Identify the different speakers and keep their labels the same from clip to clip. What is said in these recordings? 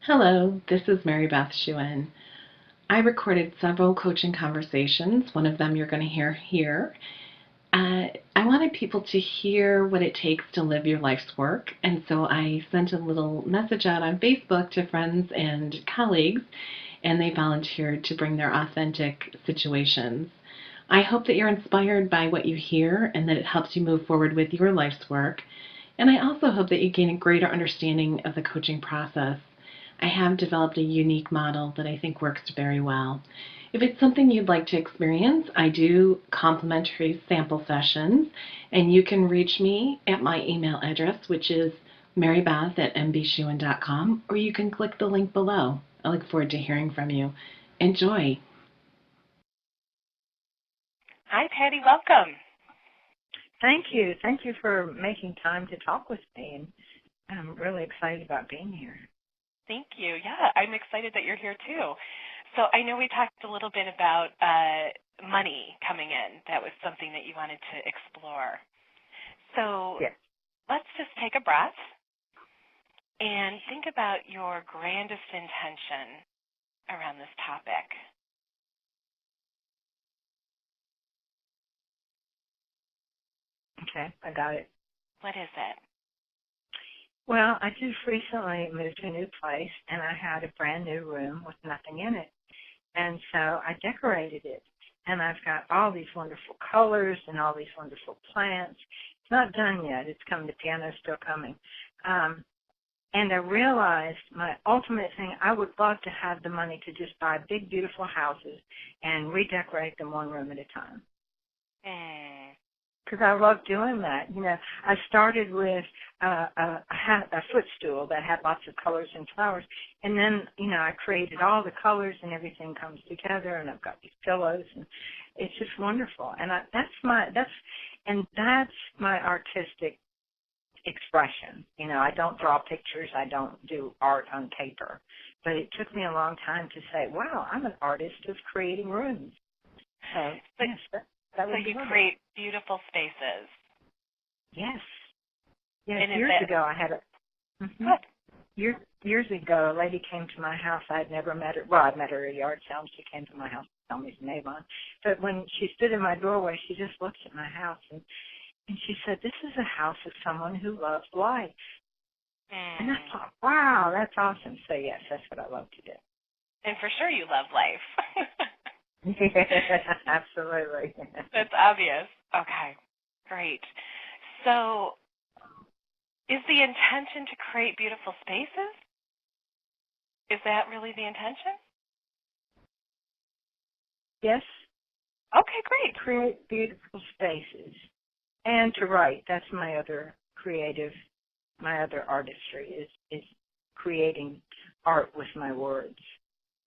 Speaker 1: Hello, this is Mary Beth Shewan. I recorded several coaching conversations. One of them you're going to hear here. I wanted people to hear what it takes to live your life's work, and so I sent a little message out on Facebook to friends and colleagues, and they volunteered to bring their authentic situations. I hope that you're inspired by what you hear and that it helps you move forward with your life's work. And I also hope that you gain a greater understanding of the coaching process. I have developed a unique model that I think works very well. If it's something you'd like to experience, I do complimentary sample sessions, and you can reach me at my email address, which is marybeth@mbshewan.com, or you can click the link below. I look forward to hearing from you. Enjoy.
Speaker 2: Hi, Patti. Welcome.
Speaker 3: Thank you. Thank you for making time to talk with me. And I'm really excited about being here.
Speaker 2: Thank you. Yeah, I'm excited that you're here too. So I know we talked a little bit about money coming in. That was something that you wanted to explore. So
Speaker 3: Yes.
Speaker 2: let's just take a breath and think about your grandest intention around this topic.
Speaker 3: Okay, I got it.
Speaker 2: What is it?
Speaker 3: Well, I just recently moved to a new place, and I had a brand new room with nothing in it. And so I decorated it. And I've got all these wonderful colors and all these wonderful plants. It's not done yet. It's coming. The piano's still coming. And I realized my ultimate thing, I would love to have the money to just buy big, beautiful houses and redecorate them one room at a time. Because I love doing that. You know, I started with a footstool that had lots of colors and flowers, and then, you know, I created all the colors and everything comes together, and I've got these pillows, and it's just wonderful. And that's my artistic expression. You know, I don't draw pictures, I don't do art on paper, but it took me a long time to say, wow, I'm an artist of creating rooms. So yes, that
Speaker 2: So
Speaker 3: would be
Speaker 2: you
Speaker 3: wonderful.
Speaker 2: create beautiful spaces.
Speaker 3: Yes. Yes,
Speaker 2: And
Speaker 3: years ago I had a
Speaker 2: Good.
Speaker 3: years ago a lady came to my house. I'd never met her. Well, I'd met her at a yard sale. She came to my house to tell me some Avon. But when she stood in my doorway, she just looked at my house and she said, "This is a house of someone who loves life." And I thought, wow, that's awesome. So yes, that's what I love to do.
Speaker 2: And for sure you love life.
Speaker 3: Absolutely.
Speaker 2: That's obvious. Okay, great. So is the intention to create beautiful spaces? Is that really the intention?
Speaker 3: Yes.
Speaker 2: Okay, great.
Speaker 3: Create beautiful spaces. And to write. That's my other artistry is creating art with my words.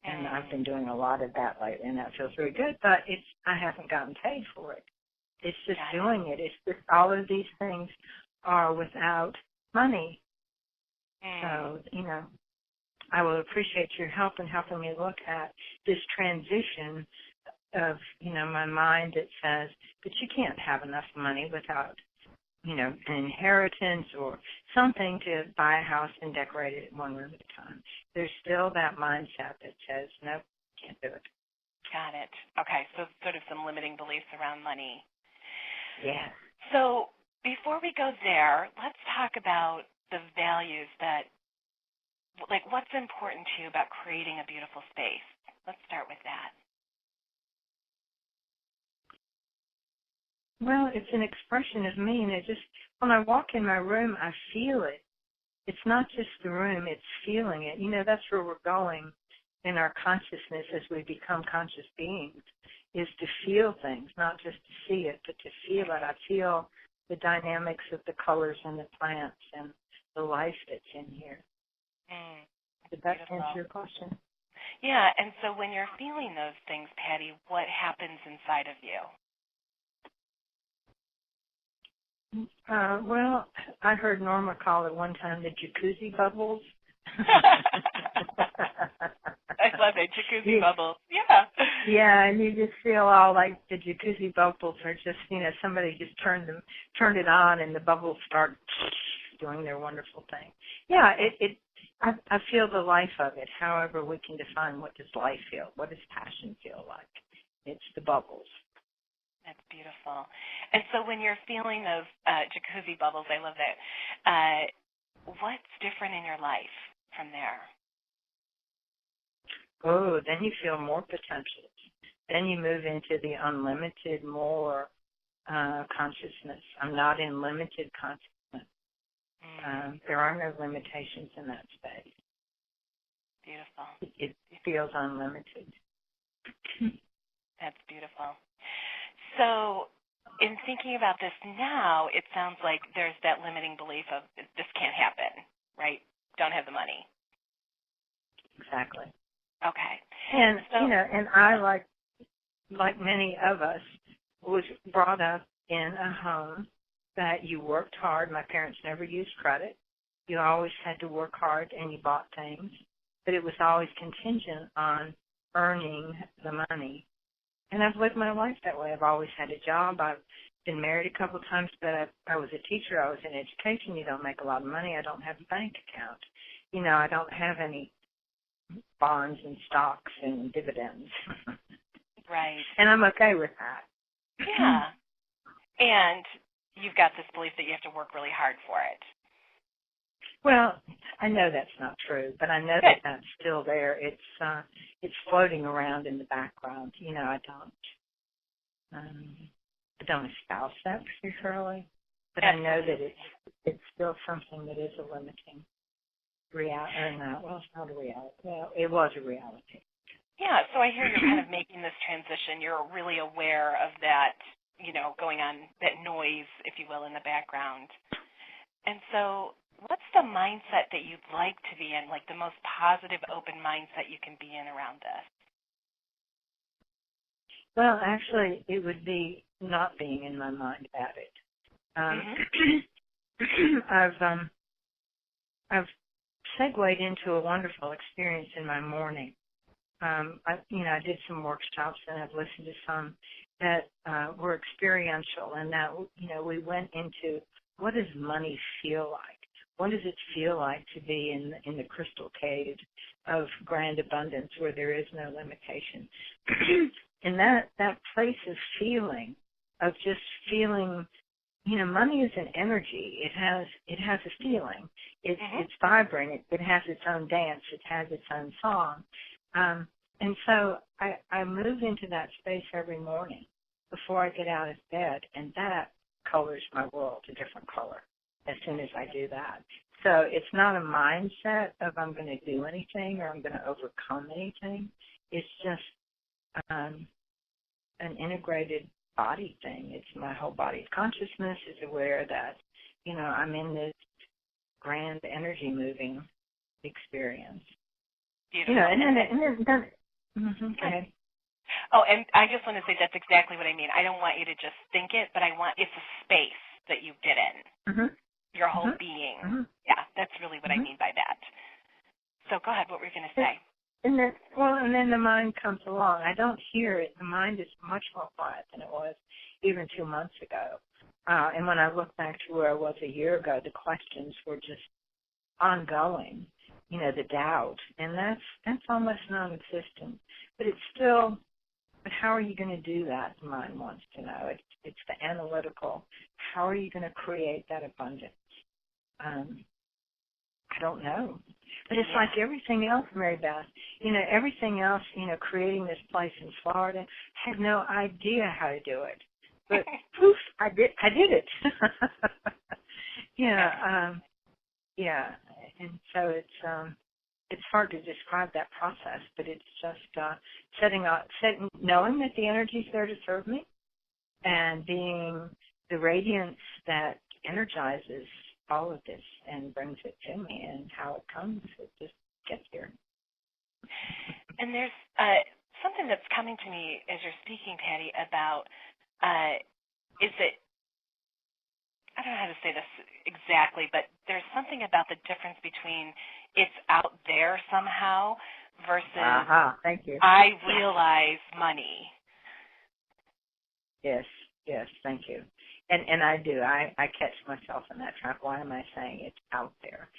Speaker 3: And I've been doing a lot of that lately, and that feels very good, but I haven't gotten paid for it. It's just doing it. It's just all of these things are without money. So, you know, I will appreciate your help in helping me look at this transition of, you know, my mind that says, but you can't have enough money without, you know, an inheritance or something to buy a house and decorate it one room at a time. There's still that mindset that says, nope, can't do it.
Speaker 2: Got it. Okay, so sort of some limiting beliefs around money.
Speaker 3: Yeah.
Speaker 2: So before we go there, let's talk about the values that, like, what's important to you about creating a beautiful space? Let's start with that.
Speaker 3: Well, it's an expression of me, and it just, when I walk in my room, I feel it. It's not just the room, it's feeling it. You know, that's where we're going in our consciousness as we become conscious beings, is to feel things, not just to see it, but to feel it. I feel the dynamics of the colors and the plants and the life that's in here. Did that answer your question?
Speaker 2: Yeah, and so when you're feeling those things, Patti, what happens inside of you?
Speaker 3: Well, I heard Norma call it one time the jacuzzi bubbles.
Speaker 2: I love it, jacuzzi bubbles. Yeah.
Speaker 3: Yeah, and you just feel all like the jacuzzi bubbles are just, you know, somebody just turned it on and the bubbles start doing their wonderful thing. Yeah, I feel the life of it. However, we can define what does life feel, what does passion feel like. It's the bubbles.
Speaker 2: That's beautiful. And so when you're feeling those jacuzzi bubbles, I love that. What's different in your life from there?
Speaker 3: Oh, then you feel more potential. Then you move into the unlimited, more consciousness. I'm not in limited consciousness. There are no limitations in that space.
Speaker 2: Beautiful.
Speaker 3: It feels unlimited.
Speaker 2: That's beautiful. So in thinking about this now, it sounds like there's that limiting belief of this can't happen, right? Don't have the money.
Speaker 3: Exactly.
Speaker 2: Okay.
Speaker 3: And,
Speaker 2: so,
Speaker 3: and I, like many of us, was brought up in a home that you worked hard. My parents never used credit. You always had to work hard and you bought things, but it was always contingent on earning the money. And I've lived my life that way. I've always had a job. I've been married a couple of times, but I was a teacher. I was in education. You don't make a lot of money. I don't have a bank account. I don't have any bonds and stocks and dividends.
Speaker 2: Right.
Speaker 3: And I'm okay with that.
Speaker 2: Yeah. And you've got this belief that you have to work really hard for it.
Speaker 3: Well, I know that's not true, but I know that that's still there. It's floating around in the background. I don't espouse that particularly, but
Speaker 2: Absolutely.
Speaker 3: I know that it's still something that is a limiting reality. Well, it's not a reality. Well, it was a reality.
Speaker 2: Yeah, so I hear you're kind of making this transition. You're really aware of that, going on, that noise, if you will, in the background. And so what's the mindset that you'd like to be in, like the most positive, open mindset you can be in around this?
Speaker 3: Well, actually, it would be not being in my mind about it. I've segued into a wonderful experience in my morning. I did some workshops and I've listened to some that were experiential, and that we went into what does money feel like? What does it feel like to be in the crystal cave of grand abundance where there is no limitation? And that place of feeling, of just feeling, money is an energy. It has a feeling. It's vibrant. It has its own dance. It has its own song. And so I move into that space every morning before I get out of bed, and that colors my world a different color as soon as I do that. So it's not a mindset of I'm going to do anything or I'm going to overcome anything. It's just an integrated body thing. It's my whole body's consciousness is aware that, I'm in this grand energy moving experience.
Speaker 2: Beautiful.
Speaker 3: Go ahead.
Speaker 2: Oh, and I just want to say that's exactly what I mean. I don't want you to just think it, but it's a space that you get in. Your whole being. Yeah, that's really what I mean by that. So go ahead. What were you going to say?
Speaker 3: And then the mind comes along. I don't hear it. The mind is much more quiet than it was even 2 months ago. And when I look back to where I was a year ago, the questions were just ongoing. The doubt, and that's almost non-existent. But it's still. But how are you going to do that? The mind wants to know. It's the analytical. How are you going to create that abundance? I don't know. But it's like everything else, Mary Beth. Everything else, creating this place in Florida, I had no idea how to do it. But poof, I did it. And so it's hard to describe that process, but it's just knowing that the energy's there to serve me, and being the radiance that energizes all of this and brings it to me, and how it comes, it just gets here.
Speaker 2: And there's something that's coming to me as you're speaking, Patti, about is it, I don't know how to say this exactly, but there's something about the difference between it's out there somehow versus
Speaker 3: thank you.
Speaker 2: I realize money.
Speaker 3: Yes, thank you. And I do. I catch myself in that trap. Why am I saying it's out there?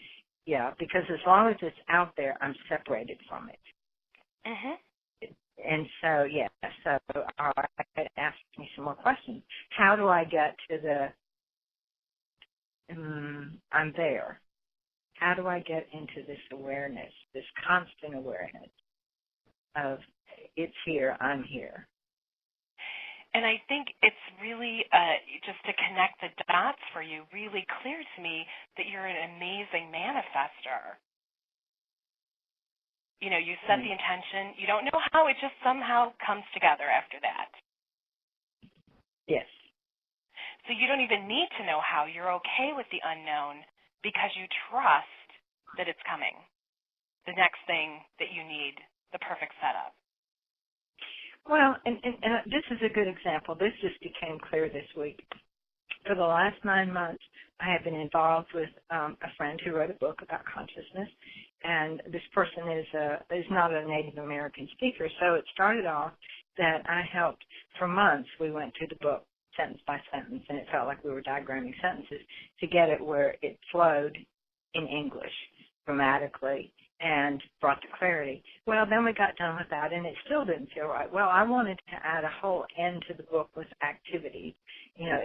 Speaker 3: Yeah, because as long as it's out there, I'm separated from it.
Speaker 2: Mhm.
Speaker 3: And so, yeah, so all right, ask me some more questions. How do I get to the, I'm there? How do I get into this awareness, this constant awareness of it's here, I'm here?
Speaker 2: And I think it's really, just to connect the dots for you, really clear to me that you're an amazing manifester. You know, you set the intention. You don't know how, it just somehow comes together after that.
Speaker 3: Yes.
Speaker 2: So you don't even need to know how. You're okay with the unknown because you trust that it's coming, the next thing that you need, the perfect setup.
Speaker 3: Well, and this is a good example. This just became clear this week. For the last 9 months, I have been involved with a friend who wrote a book about consciousness, and this person is not a Native American speaker, so it started off that I helped for months. We went through the book sentence by sentence, and it felt like we were diagramming sentences to get it where it flowed in English grammatically and brought the clarity. Well, then we got done with that, and it still didn't feel right. Well, I wanted to add a whole end to the book with activities,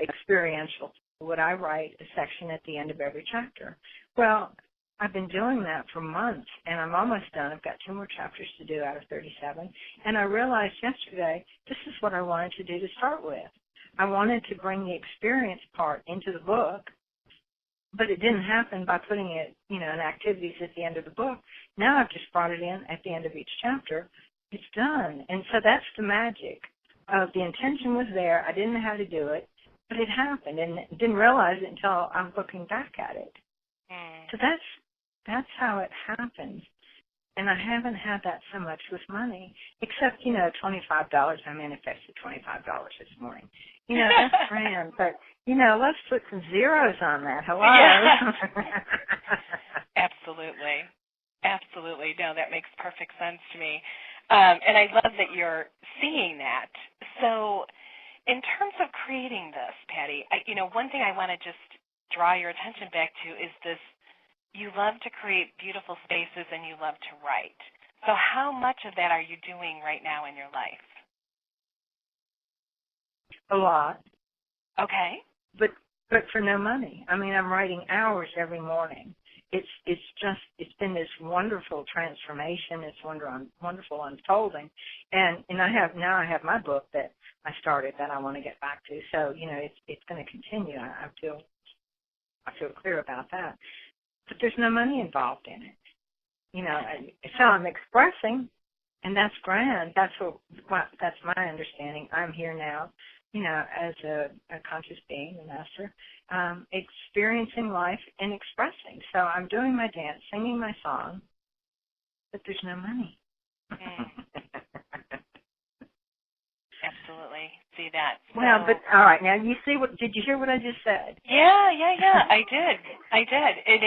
Speaker 3: experiential. Would I write a section at the end of every chapter? Well, I've been doing that for months, and I'm almost done. I've got 2 more chapters to do out of 37, and I realized yesterday this is what I wanted to do to start with. I wanted to bring the experience part into the book, but it didn't happen by putting it, in activities at the end of the book. Now I've just brought it in at the end of each chapter. It's done. And so that's the magic of the intention was there. I didn't know how to do it, but it happened, and didn't realize it until I'm looking back at it. So that's how it happens. And I haven't had that so much with money, except, $25. I manifested $25 this morning. That's grand, but, let's put some zeros on that. Hello?
Speaker 2: Yeah. Absolutely. Absolutely. No, that makes perfect sense to me. And I love that you're seeing that. So in terms of creating this, Patti, one thing I want to just draw your attention back to is this: you love to create beautiful spaces and you love to write. So how much of that are you doing right now in your life?
Speaker 3: A lot.
Speaker 2: Okay.
Speaker 3: But for no money. I mean, I'm writing hours every morning. It's been this wonderful transformation. It's wonderful unfolding. And I have my book that I started that I want to get back to. So, it's going to continue. I feel clear about that. But there's no money involved in it. So I'm expressing, and that's grand. That's my understanding. I'm here now, as a conscious being, a master, experiencing life and expressing. So I'm doing my dance, singing my song, but there's no money.
Speaker 2: Absolutely. See that. So,
Speaker 3: well, but all right. Now did you hear what I just said?
Speaker 2: Yeah. I did. And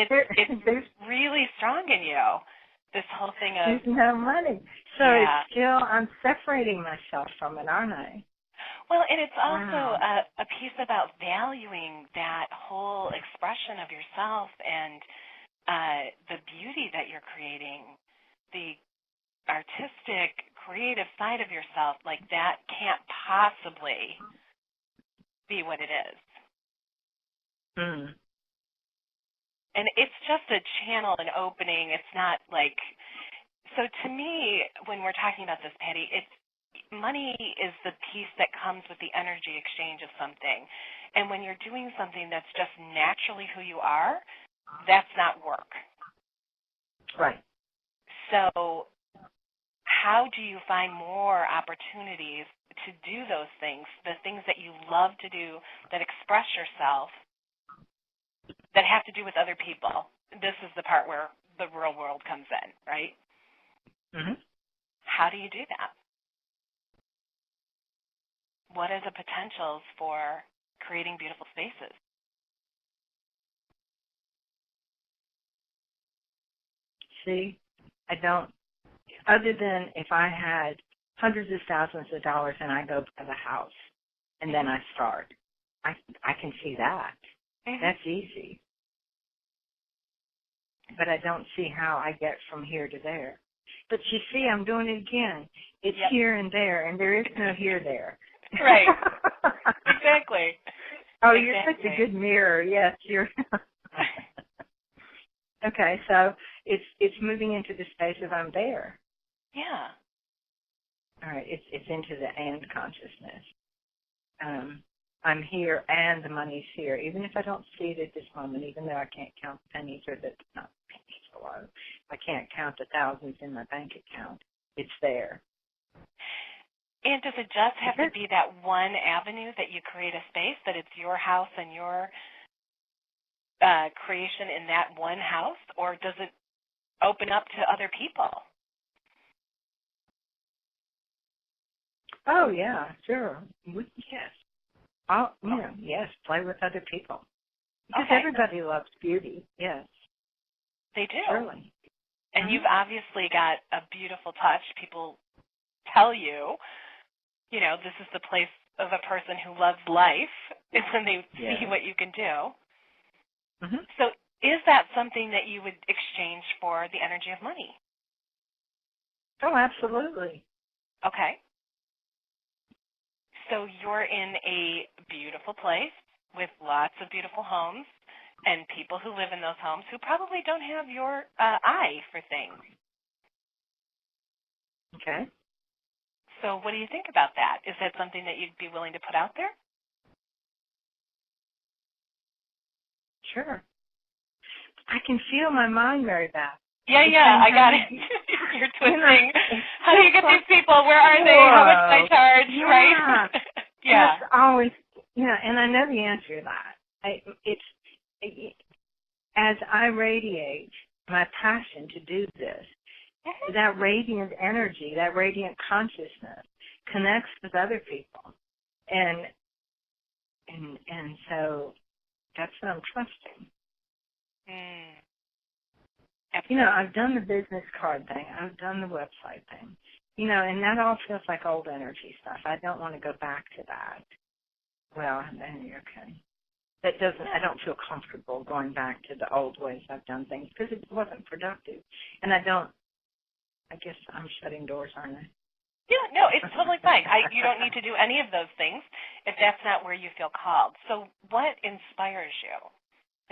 Speaker 2: it's really strong in you. This whole thing of
Speaker 3: there's no money. So it's still, I'm separating myself from it, aren't I?
Speaker 2: Well, and it's also a piece about valuing that whole expression of yourself and the beauty that you're creating, the artistic, creative side of yourself. Like, that can't possibly be what it is. And it's just a channel, an opening. It's not like, so to me, when we're talking about this, Patti, money is the piece that comes with the energy exchange of something. And when you're doing something that's just naturally who you are, that's not work.
Speaker 3: Right.
Speaker 2: So how do you find more opportunities to do those things, the things that you love to do, that express yourself, that have to do with other people? This is the part where the real world comes in, right?
Speaker 3: Mm-hmm.
Speaker 2: How do you do that? What are the potentials for creating beautiful spaces?
Speaker 3: See, I don't, other than if I had hundreds of thousands of dollars and I go buy the house and then I start, I can see that. That's easy. but I don't see how I get from here to there. But you see, I'm doing it again. It's here and there is no here there.
Speaker 2: Right. Exactly.
Speaker 3: Oh, you're such a good mirror. Yes, you're. Okay, so it's moving into the space of I'm there.
Speaker 2: Yeah.
Speaker 3: All right, it's into the and consciousness. I'm here and the money's here, even if I don't see it at this moment, even though I can't count the pennies or the, not pennies, hello, I can't count the thousands in my bank account. It's there.
Speaker 2: And does it just have to be that one avenue that you create a space, that it's your house and your creation in that one house, or does it open up to other people?
Speaker 3: Oh, yeah, sure. Yes. Yes, play with other people. Because everybody loves beauty, yes.
Speaker 2: They do.
Speaker 3: Surely.
Speaker 2: And you've obviously got a beautiful touch. People tell you, this is the place of a person who loves life, is when they see what you can do. Mm-hmm. So is that something that you would exchange for the energy of money?
Speaker 3: Oh, absolutely.
Speaker 2: Okay. So you're in a beautiful place with lots of beautiful homes and people who live in those homes who probably don't have your eye for things.
Speaker 3: Okay.
Speaker 2: So what do you think about that? Is that something that you'd be willing to put out there?
Speaker 3: Sure. I can feel my mind, Mary Beth.
Speaker 2: Yeah, I got it. You're twisting. How do you get these people? Where are they? How much do I charge?
Speaker 3: Yeah.
Speaker 2: Right? Yeah.
Speaker 3: That's always, and I know the answer to that. As I radiate my passion to do this, that radiant energy, that radiant consciousness connects with other people. And so that's what I'm trusting. I've done the business card thing. I've done the website thing. And that all feels like old energy stuff. I don't want to go back to that. Well, okay. I don't feel comfortable going back to the old ways I've done things because it wasn't productive. And I guess I'm shutting doors, aren't I?
Speaker 2: Yeah, no, it's totally fine. You don't need to do any of those things if that's not where you feel called. So what inspires you?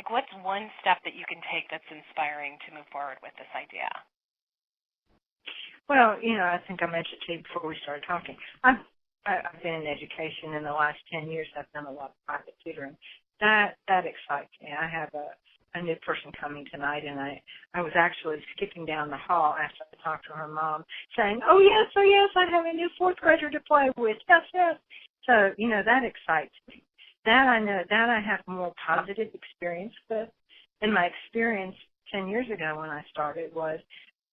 Speaker 2: Like, what's one step that you can take that's inspiring to move forward with this idea?
Speaker 3: Well, I think I mentioned to you before we started talking. I've been in education in the last 10 years. I've done a lot of private tutoring. That excites me. I have a new person coming tonight, and I was actually skipping down the hall after I talked to her mom, saying, oh, yes, I have a new fourth grader to play with. Yes. So, that excites me. That I know, that I have more positive experience with. And my experience 10 years ago when I started was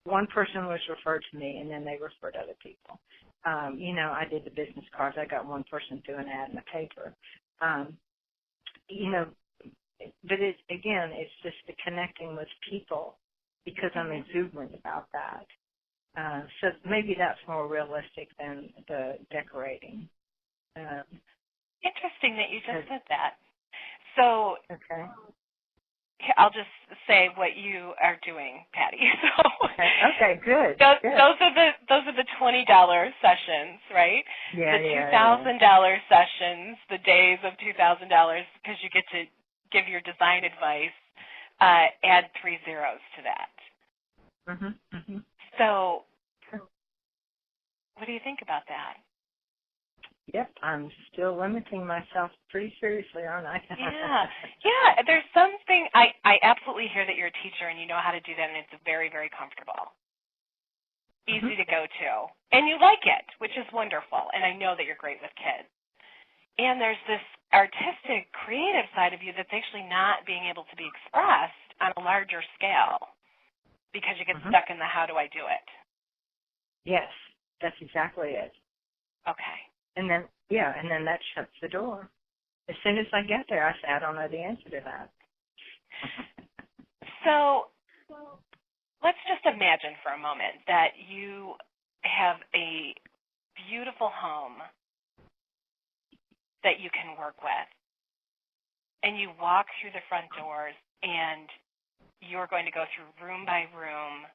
Speaker 3: one person was referred to me, and then they referred other people. I did the business cards. I got one person through an ad in the paper. But it's just the connecting with people because I'm exuberant about that. So maybe that's more realistic than the decorating.
Speaker 2: Interesting that you just said that. So
Speaker 3: okay.
Speaker 2: I'll just say what you are doing, Patti. So
Speaker 3: okay, good.
Speaker 2: Those are the $20 sessions, right?
Speaker 3: Yeah,
Speaker 2: the $2,000 sessions, the days of $2,000, because you get to give your design advice. Add 3 zeros to that.
Speaker 3: Mm-hmm.
Speaker 2: So, what do you think about that?
Speaker 3: Yep, I'm still limiting myself pretty seriously, aren't I?
Speaker 2: Yeah. There's something, I absolutely hear that you're a teacher and you know how to do that, and it's very, very comfortable. Easy to go to. And you like it, which is wonderful, and I know that you're great with kids. And there's this artistic, creative side of you that's actually not being able to be expressed on a larger scale because you get stuck in the how do I do it.
Speaker 3: Yes, that's exactly it.
Speaker 2: Okay.
Speaker 3: And then that shuts the door. As soon as I get there, I say, I don't know the answer to that.
Speaker 2: So let's just imagine for a moment that you have a beautiful home that you can work with, and you walk through the front doors, and you're going to go through room by room.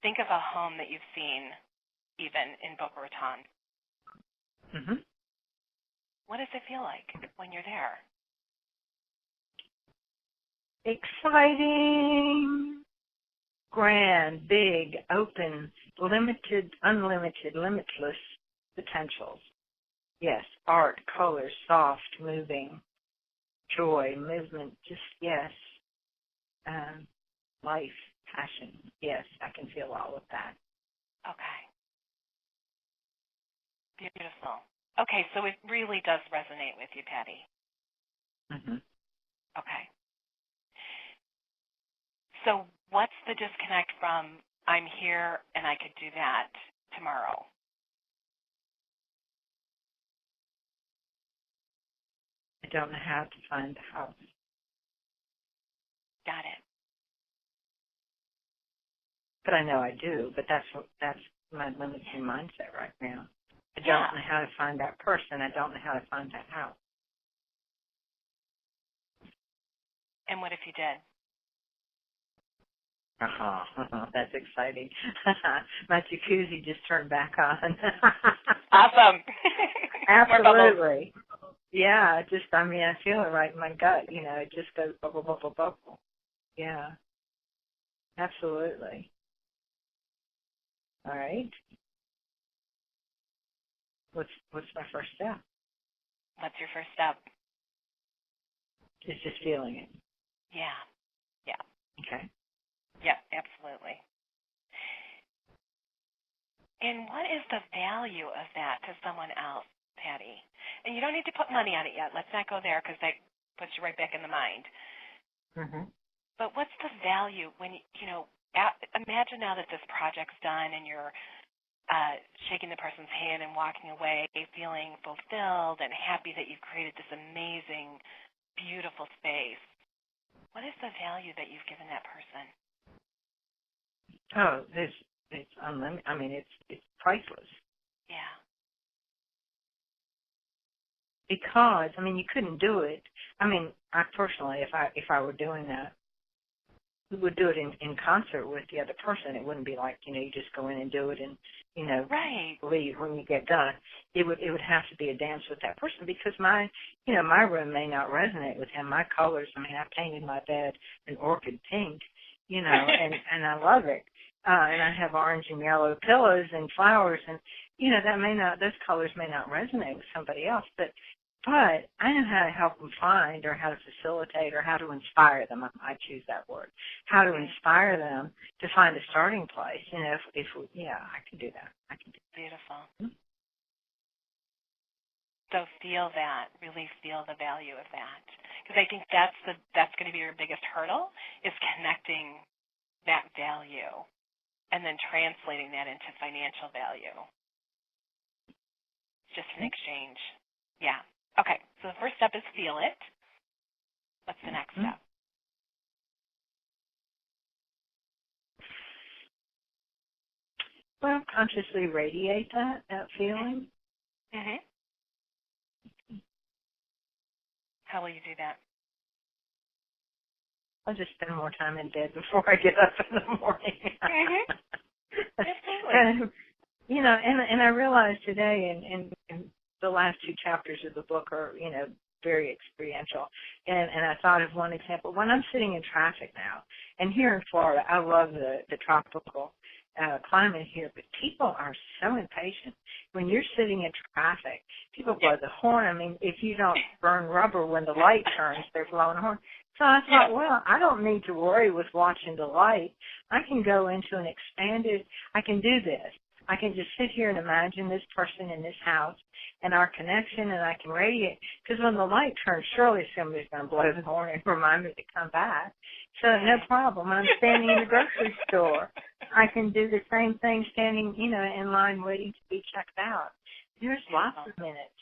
Speaker 2: Think of a home that you've seen even in Boca Raton.
Speaker 3: Mm-hmm.
Speaker 2: What does it feel like when you're there?
Speaker 3: Exciting, grand, big, open, limited, unlimited, limitless potentials. Yes, art, color, soft, moving, joy, movement, just yes. Life, passion, yes, I can feel all of that.
Speaker 2: Okay. Beautiful. Okay, so it really does resonate with you, Patti.
Speaker 3: Mm-hmm.
Speaker 2: Okay. So what's the disconnect from I'm here and I could do that tomorrow?
Speaker 3: I don't know how to find the house.
Speaker 2: Got it.
Speaker 3: But I know I do, but that's my limiting mindset right now. I don't know how to find that person. I don't know how to find that house.
Speaker 2: And what if you did?
Speaker 3: That's exciting. My jacuzzi just turned back on.
Speaker 2: Awesome.
Speaker 3: Absolutely. Yeah, I feel it right in my gut, it just goes bubble, bubble, bubble. Yeah. Absolutely. All right. What's my first step?
Speaker 2: What's your first step?
Speaker 3: It's just feeling it.
Speaker 2: Yeah. Yeah.
Speaker 3: Okay.
Speaker 2: Yeah, absolutely. And what is the value of that to someone else, Patti? And you don't need to put money on it yet. Let's not go there because that puts you right back in the mind.
Speaker 3: Mm-hmm.
Speaker 2: But what's the value when, imagine now that this project's done and you're shaking the person's hand and walking away feeling fulfilled and happy that you've created this amazing, beautiful space. What is the value that you've given that person?
Speaker 3: Oh, it's unlimited. It's priceless.
Speaker 2: Yeah.
Speaker 3: Because you couldn't do it. I personally, if I were doing that, we would do it in concert with the other person. It wouldn't be like you just go in and do it and
Speaker 2: Right.
Speaker 3: leave when you get done. It would have to be a dance with that person because my room may not resonate with him. My colors. I painted my bed an orchid pink, and I love it. And I have orange and yellow pillows and flowers, and those colors may not resonate with somebody else, but I know how to help them find or how to facilitate or how to inspire them. I choose that word. How to inspire them to find a starting place. I can do that. I can do that.
Speaker 2: Beautiful. Mm-hmm. So feel that, really feel the value of that. Because I think that's going to be your biggest hurdle is connecting that value and then translating that into financial value. Just an exchange. Yeah. Okay, so the first step is feel it. What's the next step?
Speaker 3: Well, consciously radiate that feeling.
Speaker 2: Mm-hmm. How will you do that?
Speaker 3: I'll just spend more time in bed before I get up in the morning.
Speaker 2: Mm-hmm. Absolutely.
Speaker 3: And I realized today in the last two chapters of the book are, very experiential. And I thought of one example. When I'm sitting in traffic now, and here in Florida, I love the tropical climate here, but people are so impatient. When you're sitting in traffic, people blow the horn. If you don't burn rubber when the light turns, they're blowing a horn. So I thought, well, I don't need to worry with watching the light. I can go into an expanded, I can do this. I can just sit here and imagine this person in this house and our connection, and I can radiate. Because when the light turns, surely somebody's going to blow the horn and remind me to come back. So no problem. When I'm standing in the grocery store, I can do the same thing standing, in line waiting to be checked out. There's lots of minutes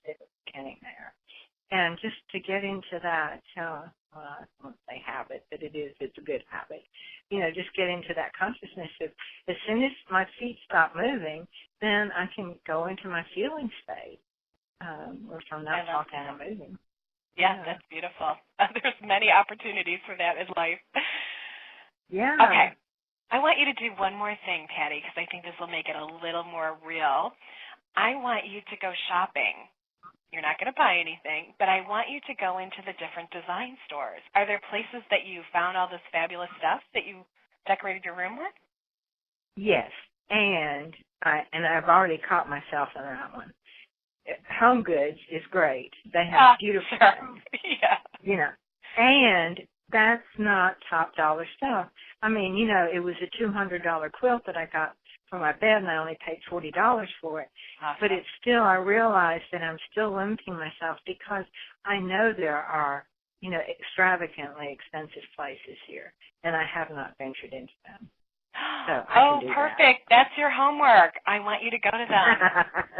Speaker 3: getting there. And just to get into that, I won't say habit, but it's a good habit. Just get into that consciousness of as soon as my feet stop moving, then I can go into my feeling state. Or if I'm not talking, I'm moving.
Speaker 2: Yeah, that's beautiful. There's many opportunities for that in life.
Speaker 3: Yeah.
Speaker 2: Okay. I want you to do one more thing, Patti, because I think this will make it a little more real. I want you to go shopping. You're not going to buy anything, but I want you to go into the different design stores. Are there places that you found all this fabulous stuff that you decorated your room with?
Speaker 3: Yes. And I've already caught myself in that one. Home Goods is great. They have beautiful things.
Speaker 2: Yeah.
Speaker 3: You know. And that's not top dollar stuff. I mean, you know, it was a $200 quilt that I got for my bed, and I only paid $40 for it.
Speaker 2: Awesome.
Speaker 3: But it's still, I realize that I'm still limiting myself because I know there are, you know, extravagantly expensive places here, and I have not ventured into them. So I can do
Speaker 2: perfect. That's your homework. I want you to go to them.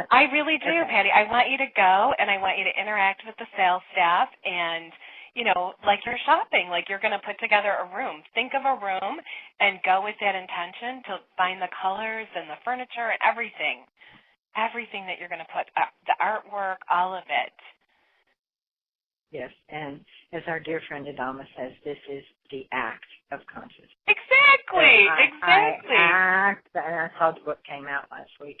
Speaker 2: I really do,
Speaker 3: Okay.
Speaker 2: Patti. I want you to go, and I want you to interact with the sales staff and, you know, like you're shopping, like you're going to put together a room. Think of a room and go with that intention to find the colors and the furniture and everything that you're going to put, the artwork, all of it.
Speaker 3: Yes, and as our dear friend Adama says, this is the act of consciousness.
Speaker 2: Exactly, exactly.
Speaker 3: I act, and I saw the book came out last week.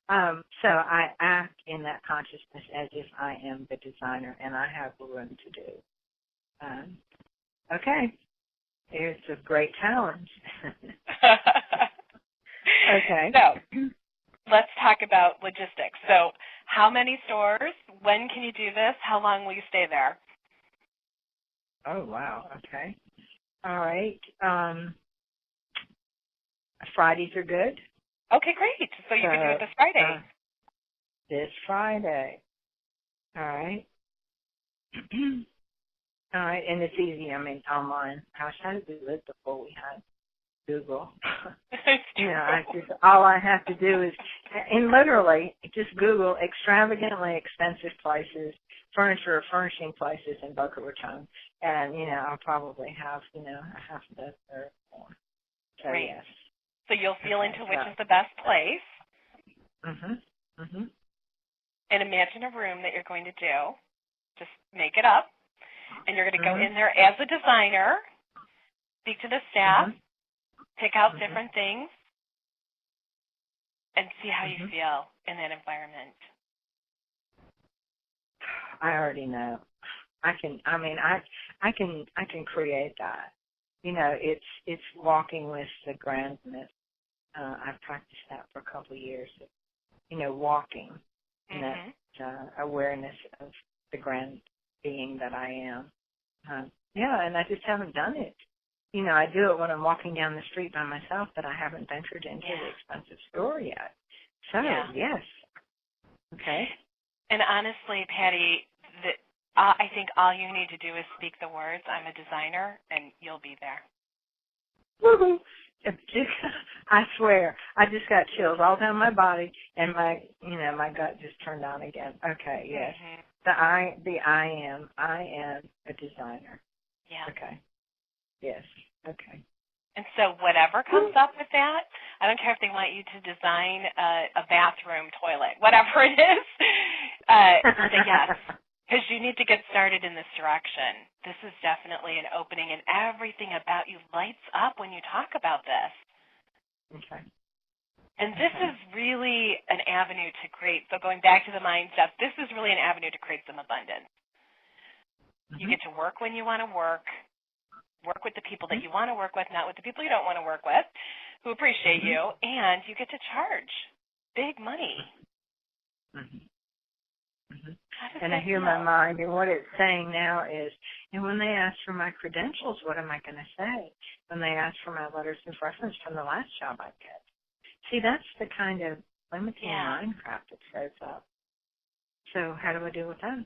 Speaker 3: So I act in that consciousness as if I am the designer, and I have the room to do. Okay, it's a great challenge. Okay.
Speaker 2: So let's talk about logistics. So how many stores? When can you do this? How long will you stay there?
Speaker 3: Oh, wow. Okay. All right. Fridays are good.
Speaker 2: Okay, great. So you can do it this Friday.
Speaker 3: This Friday. All right. All right, and it's easy. I mean, online. Gosh, how did we live before we had Google? You know, all I have to do is, and literally, just Google extravagantly expensive places, furniture or furnishing places in Boca Raton, and, you know, I'll probably have, you know, a half a dozen or more. So,
Speaker 2: right.
Speaker 3: yes.
Speaker 2: So you'll feel into which is the best place. And imagine a room that you're going to do. Just make it up. And you're going to go in there as a designer, speak to the staff, pick out different things, and see how you feel in that environment.
Speaker 3: I already know. I can create that. You know, it's walking with the grandness. I've practiced that for a couple of years. You know, walking in that awareness of the grand being that I am. Yeah, and I just haven't done it. You know, I do it when I'm walking down the street by myself, but I haven't ventured into the expensive store yet. So, yes. Okay.
Speaker 2: And honestly, Patti, I think all you need to do is speak the words, I'm a designer, and you'll be there.
Speaker 3: Woo-hoo. I swear, I just got chills all down my body, and my gut just turned on again. Okay, yes. I am a designer.
Speaker 2: Yeah.
Speaker 3: Okay. Yes. Okay.
Speaker 2: And so whatever comes up with that, I don't care if they want you to design a bathroom toilet, whatever it is, say yes. Because you need to get started in this direction. This is definitely an opening, and everything about you lights up when you talk about this.
Speaker 3: Okay.
Speaker 2: And this is really an avenue to create, so going back to the mind stuff, this is really an avenue to create some abundance. You get to work when you want to work with the people that you want to work with, not with the people you don't want to work with, who appreciate you, and you get to charge big money.
Speaker 3: And I hear my mind, and what it's saying now is, and when they ask for my credentials, what am I going to say? When they ask for my letters of reference from the last job I get. See, that's the kind of limiting mind crap that shows up. So how do I deal with that?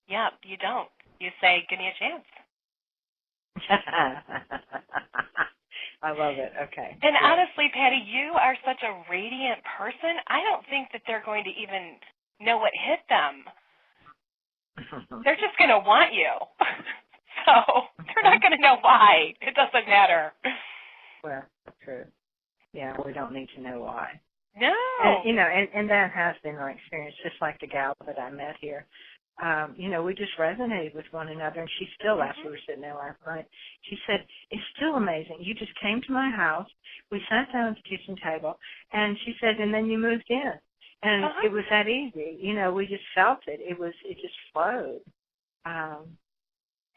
Speaker 2: Yeah, you don't. You say, give me a chance.
Speaker 3: I love it. Okay.
Speaker 2: And honestly, Patti, you are such a radiant person. I don't think that they're going to even know what hit them. They're just going to want you. So they're not going to know why. It doesn't matter.
Speaker 3: Well, true. Yeah, we don't need to know why.
Speaker 2: No.
Speaker 3: And, you know, and that has been my experience, just like the gal that I met here. we just resonated with one another. And she still, after we were sitting there last night, she said, it's still amazing. You just came to my house. We sat down at the kitchen table, and she said, and then you moved in. And it was that easy. We just felt it. It just flowed.
Speaker 2: And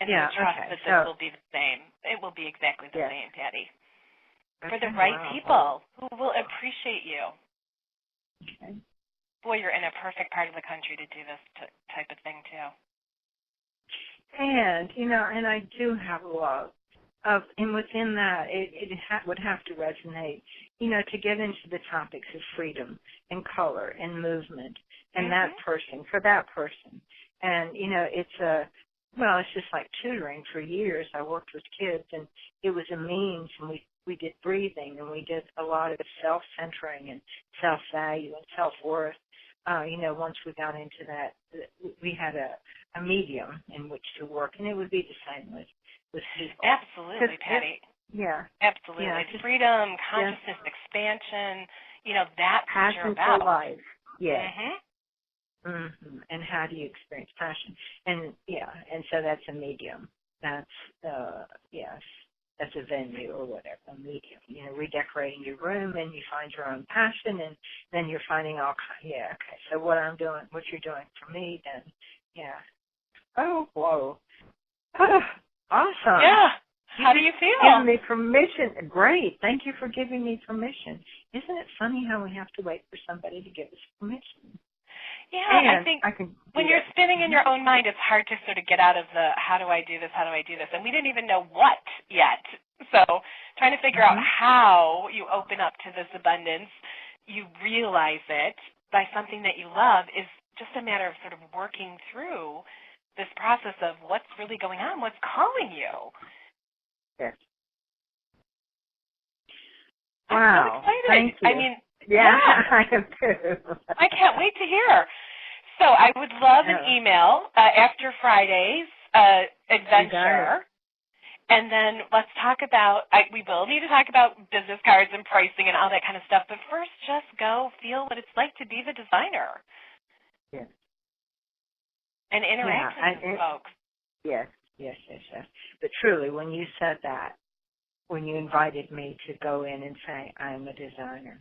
Speaker 2: we trust that this will be the same. It will be exactly the same, Patti. For the right people who will appreciate you.
Speaker 3: Okay.
Speaker 2: Boy, you're in a perfect part of the country to do this type of thing, too.
Speaker 3: And, and I do have a love of, and within that, it would have to resonate, to get into the topics of freedom and color and movement and that person, for that person. And, it's just like tutoring for years. I worked with kids, and it was a means, and we did breathing, and we did a lot of self-centering and self-value and self-worth. Once we got into that, we had a medium in which to work, and it would be the same with people.
Speaker 2: Absolutely, Patti. Absolutely.
Speaker 3: Yeah,
Speaker 2: freedom, consciousness, expansion, that's what you're about.
Speaker 3: Passion for life. Yes. And how do you experience passion? And so that's a medium. That's that's a venue or whatever, a medium. Redecorating your room, and you find your own passion, and then you're finding all kinds. Yeah, okay. So what you're doing for me, then, Oh, whoa. Oh, awesome.
Speaker 2: Yeah. How do you feel?
Speaker 3: Giving me permission. Great. Thank you for giving me permission. Isn't it funny how we have to wait for somebody to give us permission?
Speaker 2: Yeah, and I think when you're spinning in your own mind, it's hard to sort of get out of the how do I do this, and we didn't even know what yet. So trying to figure out how you open up to this abundance, you realize it by something that you love, is just a matter of sort of working through this process of what's really going on, what's calling you.
Speaker 3: Yes.
Speaker 2: Wow. I'm so excited.
Speaker 3: Thank you.
Speaker 2: I mean,
Speaker 3: I am too.
Speaker 2: I can't wait to hear. So I would love an email after Friday's adventure. And then let's talk about, we will need to talk about business cards and pricing and all that kind of stuff. But first, just go feel what it's like to be the designer.
Speaker 3: Yes.
Speaker 2: And interact with folks.
Speaker 3: Yes. But truly, when you said that, when you invited me to go in and say, I'm a designer,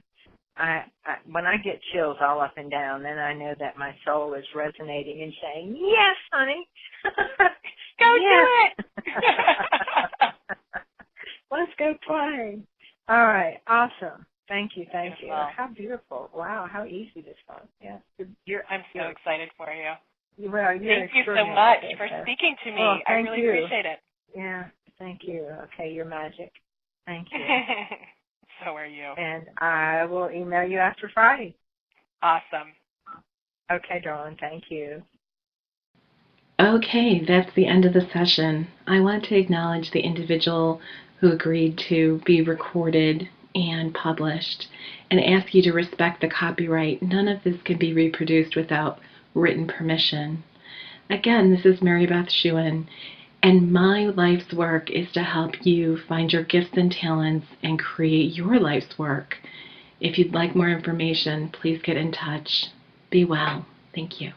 Speaker 3: when I get chills all up and down, then I know that my soul is resonating and saying, yes, honey.
Speaker 2: Go do it.
Speaker 3: Let's go play. All right. Awesome. Thank you. How beautiful. Wow, how easy this was. Yeah.
Speaker 2: I'm so excited for you.
Speaker 3: Well,
Speaker 2: thank you so much for speaking to me.
Speaker 3: Well,
Speaker 2: I really appreciate it.
Speaker 3: Yeah, thank you. Okay, you're magic. Thank you.
Speaker 2: So are you.
Speaker 3: And I will email you after Friday.
Speaker 2: Awesome.
Speaker 3: Okay, darling. Thank you.
Speaker 1: Okay, that's the end of the session. I want to acknowledge the individual who agreed to be recorded and published and ask you to respect the copyright. None of this can be reproduced without written permission. Again, this is Mary Beth Shewan, and my life's work is to help you find your gifts and talents and create your life's work. If you'd like more information, please get in touch. Be well. Thank you.